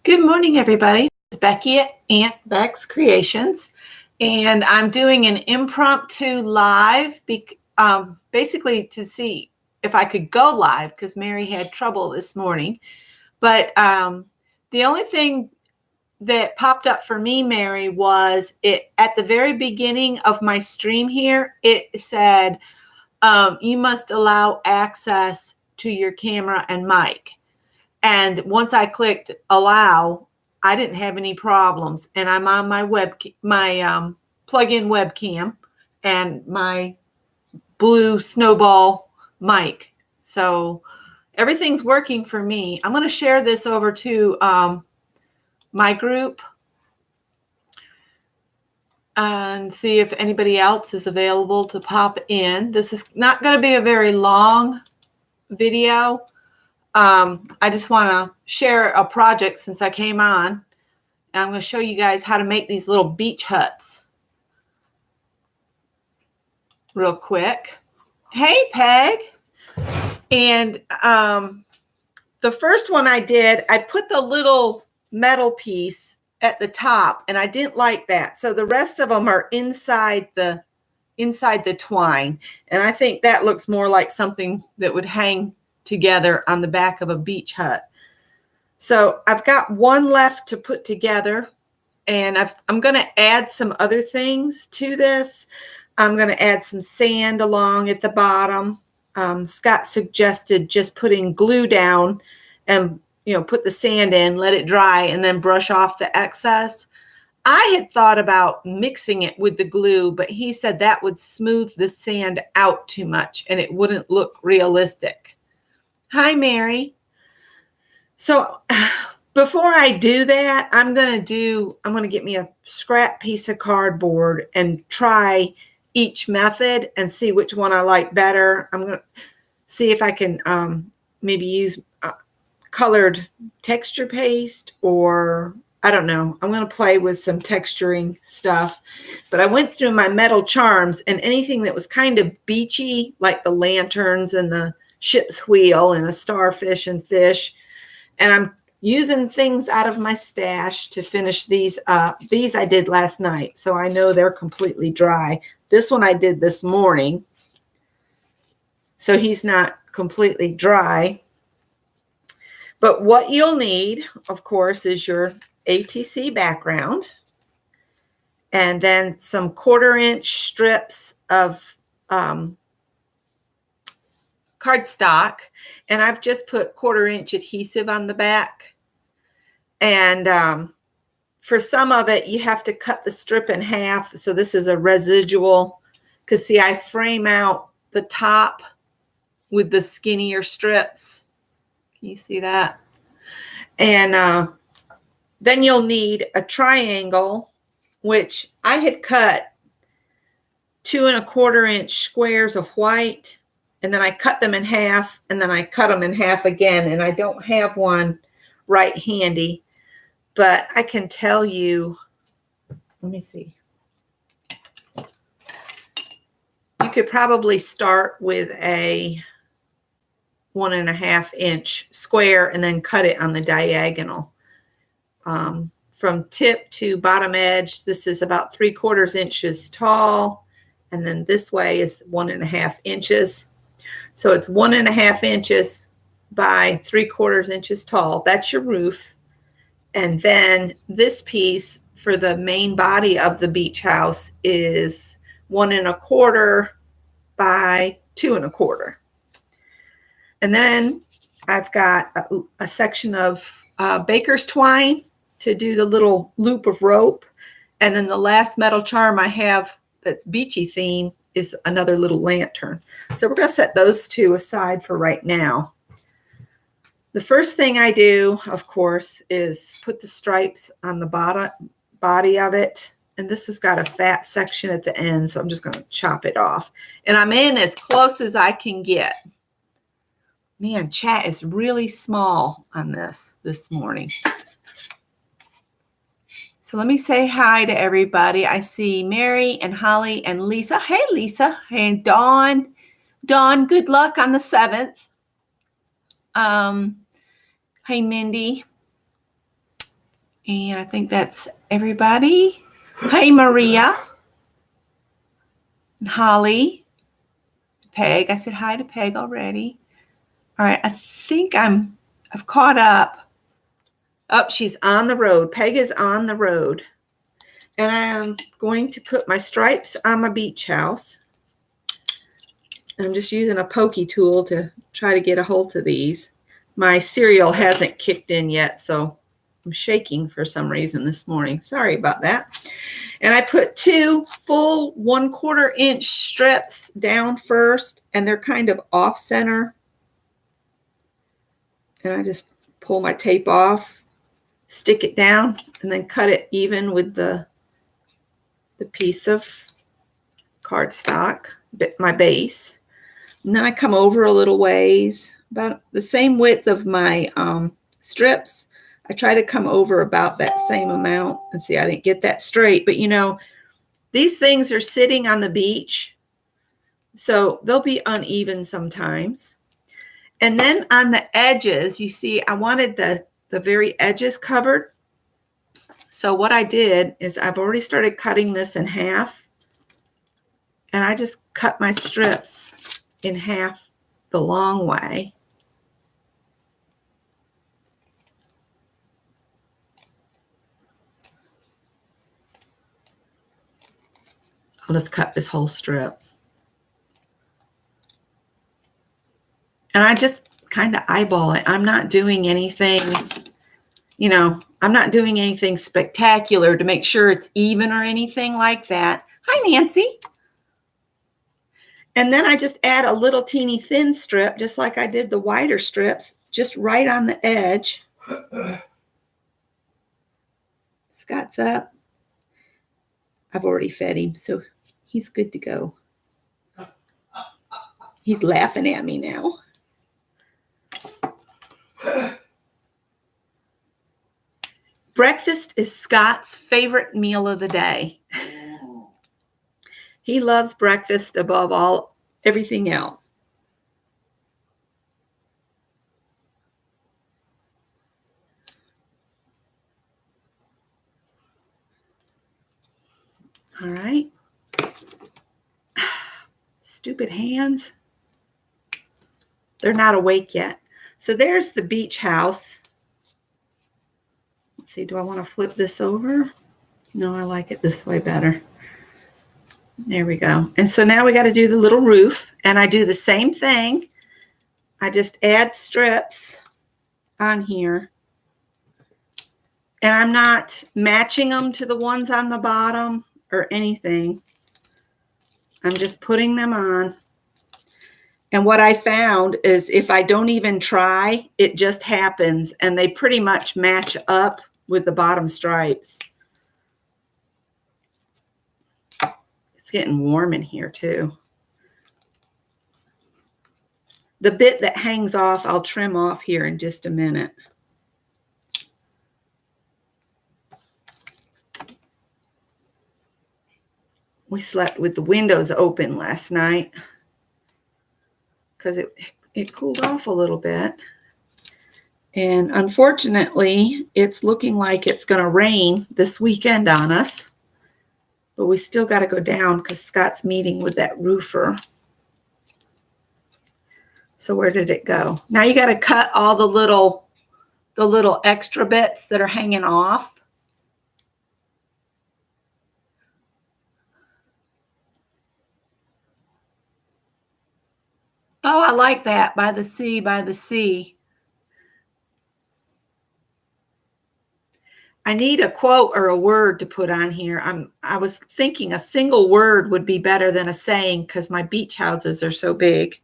Good morning, everybody. It's Becky at Aunt Beck's Creations, and I'm doing an impromptu live, basically to see if I could go live because Mary had trouble this morning. But the only thing that popped up for me, Mary, was it at the very beginning of my stream here. It said you must allow access to your camera and mic. And once I clicked allow, I didn't have any problems. And I'm on my plug-in webcam and my blue snowball mic. So everything's working for me. I'm going to share this over to my group and see if anybody else is available to pop in. This is not going to be a very long video. I just want to share a project since I came on. And I'm going to show you guys how to make these little beach huts real quick. Hey, Peg. And the first one I did, I put the little metal piece at the top, and I didn't like that. So the rest of them are inside the twine. And I think that looks more like something that would hang together on the back of a beach hut. So I've got one left to put together, and I'm going to add some other things to this. I'm going to add some sand along at the bottom. Scott suggested just putting glue down and put the sand in, let it dry, and then brush off the excess. I had thought about mixing it with the glue, but he said that would smooth the sand out too much and it wouldn't look realistic. Hi, Mary. So before I do that, I'm going to get me a scrap piece of cardboard and try each method and see which one I like better. I'm going to see if I can maybe use colored texture paste, or I don't know. I'm going to play with some texturing stuff. But I went through my metal charms, and anything that was kind of beachy, like the lanterns and the ship's wheel and a starfish and fish. And I'm using things out of my stash to finish these up. These I did last night, so I know they're completely dry. This one I did this morning, so he's not completely dry. But what you'll need, of course, is your ATC background, and then some 1/4-inch strips of cardstock, and I've just put 1/4-inch adhesive on the back. And for some of it, you have to cut the strip in half. So this is a residual, because see, I frame out the top with the skinnier strips. Can you see that? And then you'll need a triangle, which I had cut 2 1/4-inch squares of white. And then I cut them in half, and then I cut them in half again. And I don't have one right handy, but I can tell you, let me see. You could probably start with a 1 1/2-inch square and then cut it on the diagonal. From tip to bottom edge, this is about 3/4 inches tall. And then this way is 1 1/2 inches. So it's 1 1/2 inches by 3/4 inches tall. That's your roof. And then this piece for the main body of the beach house is 1 1/4 by 2 1/4. And then I've got a section of baker's twine to do the little loop of rope. And then the last metal charm I have that's beachy theme is another little lantern. So we're going to set those two aside for right now. The first thing I do, of course, is put the stripes on the body of it. And this has got a fat section at the end, so I'm just going to chop it off. And I'm in as close as I can get. Man, chat is really small on this morning. So let me say hi to everybody. I see Mary and Holly and Lisa. Hey, Lisa. And Dawn. Dawn, good luck on the 7th. Hey, Mindy. And I think that's everybody. Hi, Maria. And Holly. Peg. I said hi to Peg already. All right. I think I've caught up. Oh, she's on the road. Peg is on the road. And I am going to put my stripes on my beach house. I'm just using a pokey tool to try to get a hold of these. My cereal hasn't kicked in yet, so I'm shaking for some reason this morning. Sorry about that. And I put 2 full 1/4 inch strips down first, and they're kind of off center. And I just pull my tape off, stick it down, and then cut it even with the piece of cardstock, my base. And then I come over a little ways, about the same width of my strips. I try to come over about that same amount. And see, I didn't get that straight. But, you know, these things are sitting on the beach, so they'll be uneven sometimes. And then on the edges, you see, I wanted the very edges covered. So what I did is I've already started cutting this in half. And I just cut my strips in half the long way. I'll just cut this whole strip. And I just kind of eyeball it. I'm not doing anything, you know, I'm not doing anything spectacular to make sure it's even or anything like that. Hi, Nancy. And then I just add a little teeny thin strip, just like I did the wider strips, just right on the edge. Scott's up. I've already fed him, so he's good to go. He's laughing at me now. Breakfast is Scott's favorite meal of the day. He loves breakfast above everything else. All right. Stupid hands. They're not awake yet. So there's the beach house. Let's see, do I want to flip this over? No, I like it this way better. There we go. And so now we got to do the little roof. And I do the same thing. I just add strips on here. And I'm not matching them to the ones on the bottom or anything. I'm just putting them on. And what I found is if I don't even try, it just happens. And they pretty much match up with the bottom stripes. It's getting warm in here too. The bit that hangs off, I'll trim off here in just a minute. We slept with the windows open last night because it cooled off a little bit. And unfortunately, it's looking like it's going to rain this weekend on us. But we still got to go down because Scott's meeting with that roofer. So where did it go? Now you got to cut all the little extra bits that are hanging off. Oh, I like that. By the sea, by the sea. I need a quote or a word to put on here. I was thinking a single word would be better than a saying because my beach houses are so big.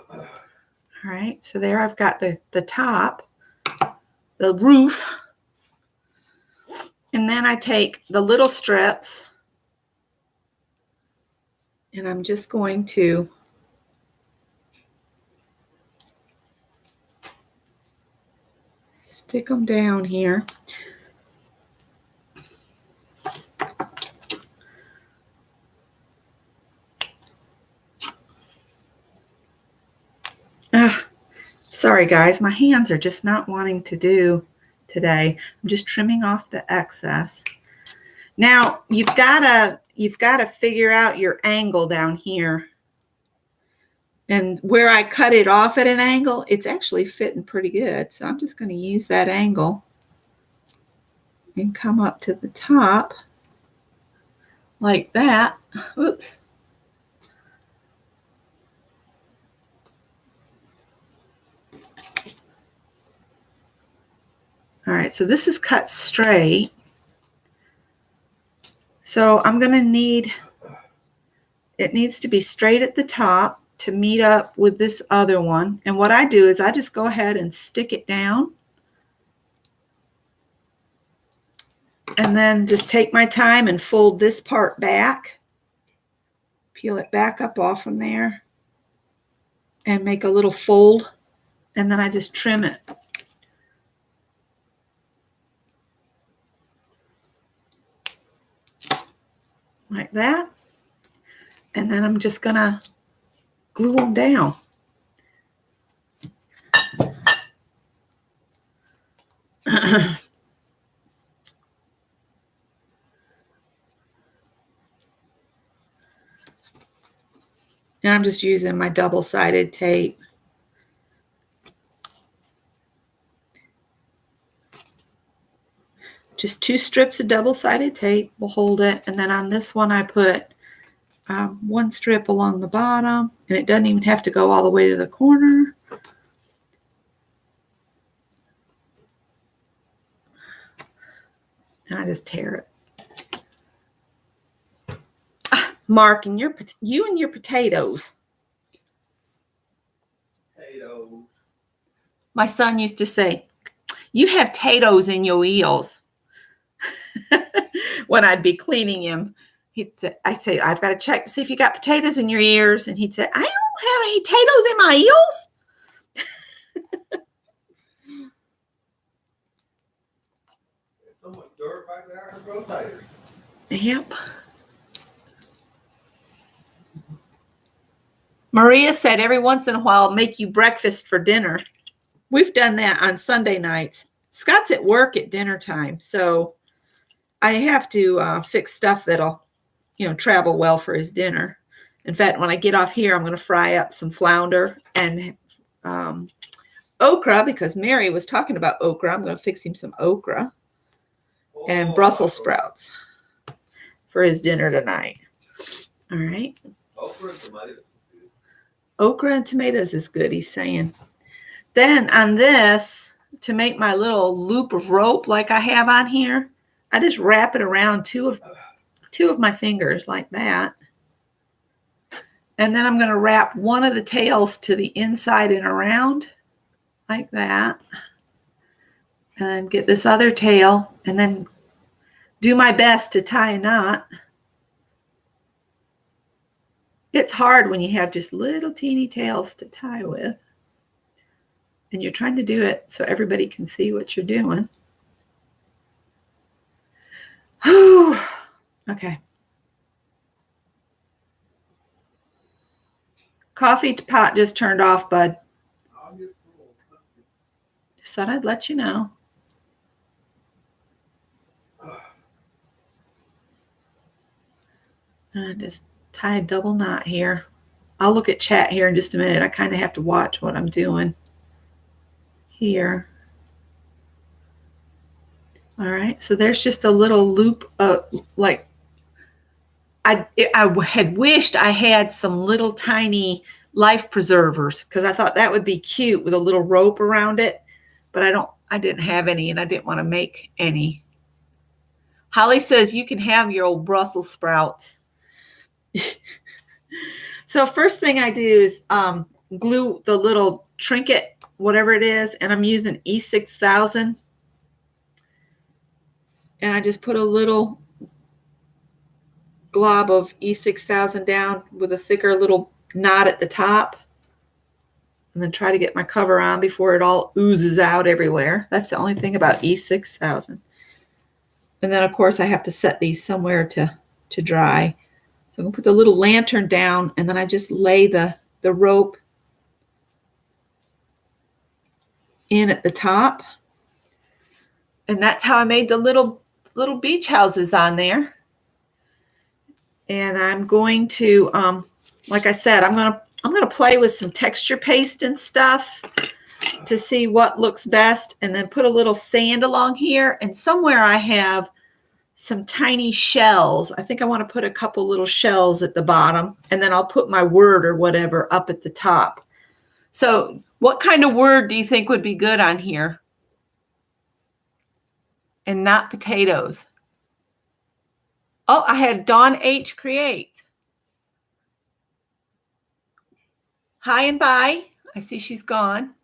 All right, so there I've got the top, the roof, and then I take the little strips and I'm just going to stick them down here. Sorry guys, my hands are just not wanting to do today. I'm just trimming off the excess. Now you've got to figure out your angle down here. And where I cut it off at an angle, it's actually fitting pretty good. So I'm just going to use that angle and come up to the top like that. Oops. All right, so this is cut straight. So I'm going to need, it needs to be straight at the top to meet up with this other one. And what I do is I just go ahead and stick it down. And then just take my time and fold this part back. Peel it back up off from there. And make a little fold. And then I just trim it. Like that. And then I'm just going to glue them down. And I'm just using my double-sided tape. Just 2 strips of double-sided tape will hold it. And then on this one I put 1 strip along the bottom. And it doesn't even have to go all the way to the corner. And I just tear it. Mark, and you and your potatoes. Potatoes. My son used to say, "You have potatoes in your eels." When I'd be cleaning him, I'd say, "I've got to check to see if you got potatoes in your ears." And he'd say, "I don't have any potatoes in my eels." There's so much dirt back there in the rotator. Yep. Maria said every once in a while, make you breakfast for dinner. We've done that on Sunday nights. Scott's at work at dinner time, so I have to fix stuff that'll, travel well for his dinner. In fact, when I get off here, I'm going to fry up some flounder and okra, because Mary was talking about okra. I'm going to fix him some okra and Brussels sprouts for his dinner tonight. All right. Okra and tomatoes. Okra and tomatoes is good, he's saying. Then on this, to make my little loop of rope like I have on here, I just wrap it around two of my fingers like that. And then I'm going to wrap one of the tails to the inside and around like that. And then get this other tail and then do my best to tie a knot. It's hard when you have just little teeny tails to tie with. And you're trying to do it so everybody can see what you're doing. Whew. Okay. Coffee pot just turned off, bud. Just thought I'd let you know. And I just tie a double knot here. I'll look at chat here in just a minute. I kind of have to watch what I'm doing here. All right, so there's just a little loop of like I had wished I had some little tiny life preservers, because I thought that would be cute with a little rope around it, but I didn't have any, and I didn't want to make any. Holly says you can have your old Brussels sprouts. So first thing I do is glue the little trinket, whatever it is, and I'm using E6000. And I just put a little glob of E6000 down with a thicker little knot at the top. And then try to get my cover on before it all oozes out everywhere. That's the only thing about E6000. And then, of course, I have to set these somewhere to dry. So I'm going to put the little lantern down, and then I just lay the rope in at the top. And that's how I made the little beach houses on there. And I'm going to, like I said, I'm gonna play with some texture paste and stuff to see what looks best, and then put a little sand along here. And somewhere I have some tiny shells. I think I want to put a couple little shells at the bottom, and then I'll put my word or whatever up at the top. So what kind of word do you think would be good on here? And not potatoes. Oh, I had Dawn H create. Hi and bye. I see she's gone.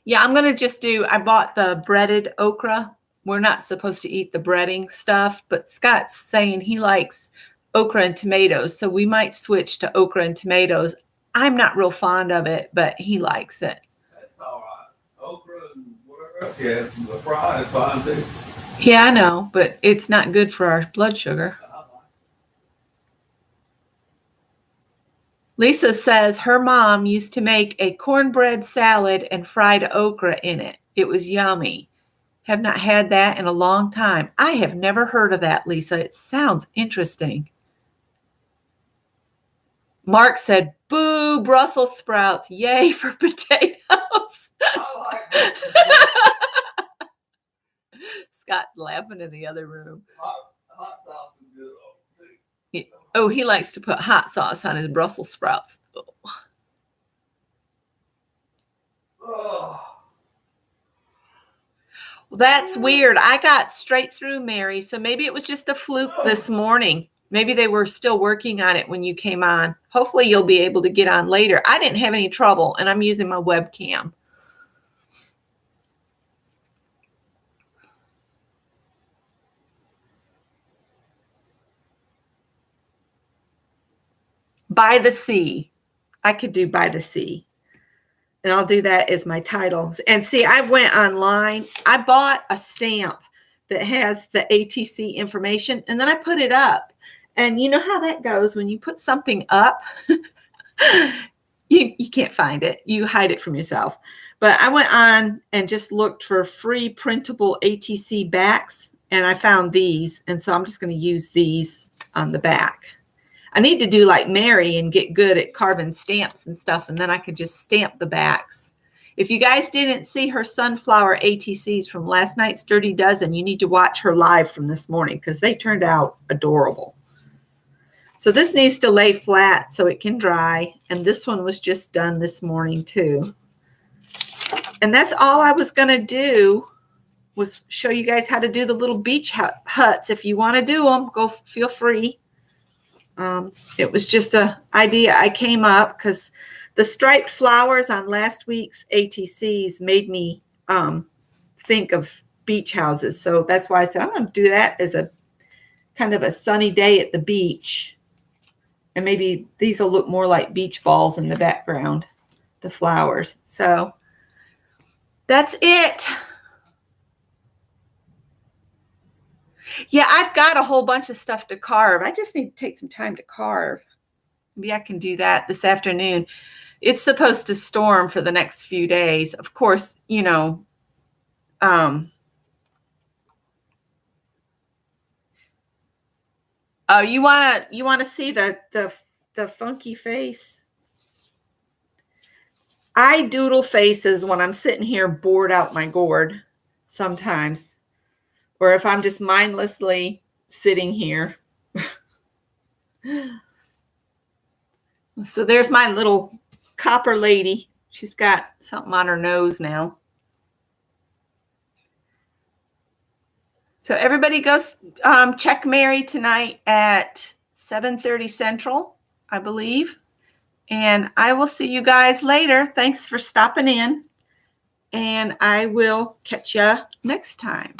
Yeah, I'm going to just do, I bought the breaded okra. We're not supposed to eat the breading stuff, but Scott's saying he likes okra and tomatoes, so we might switch to okra and tomatoes. I'm not real fond of it, but he likes it. That's all right. Okra and whatever else you have, the fry is fine too. Yeah, I know, but it's not good for our blood sugar. Lisa says her mom used to make a cornbread salad and fried okra in it. It was yummy. Have not had that in a long time. I have never heard of that, Lisa. It sounds interesting. Mark said, boo, Brussels sprouts. Yay for potatoes. I like Scott's laughing in the other room. hot sauce is good too. Oh, he likes to put hot sauce on his Brussels sprouts. Oh. Well, that's weird. I got straight through, Mary, so maybe it was just a fluke this morning. Maybe they were still working on it when you came on. Hopefully you'll be able to get on later. I didn't have any trouble, and I'm using my webcam. By the sea. I could do by the sea. And I'll do that as my title. And see, I went online. I bought a stamp that has the ATC information, and then I put it up. And you know how that goes when you put something up, you can't find it. You hide it from yourself. But I went on and just looked for free printable ATC backs, and I found these. And so I'm just going to use these on the back. I need to do like Mary and get good at carving stamps and stuff, and then I could just stamp the backs. If you guys didn't see her sunflower ATCs from last night's Dirty Dozen, you need to watch her live from this morning because they turned out adorable. So this needs to lay flat so it can dry, and this one was just done this morning too. And that's all I was going to do, was show you guys how to do the little beach huts. If you want to do them, go feel free. It was just an idea I came up because the striped flowers on last week's ATCs made me think of beach houses. So that's why I said I'm going to do that as a kind of a sunny day at the beach. And maybe these will look more like beach balls in the background, the flowers. So that's it. Yeah, I've got a whole bunch of stuff to carve. I just need to take some time to carve. Maybe I can do that this afternoon. It's supposed to storm for the next few days. Of course, you know, oh, you wanna see the funky face? I doodle faces when I'm sitting here bored out my gourd sometimes. Or if I'm just mindlessly sitting here. So there's my little copper lady. She's got something on her nose now. So everybody go check Mary tonight at 7:30 Central, I believe. And I will see you guys later. Thanks for stopping in. And I will catch you next time.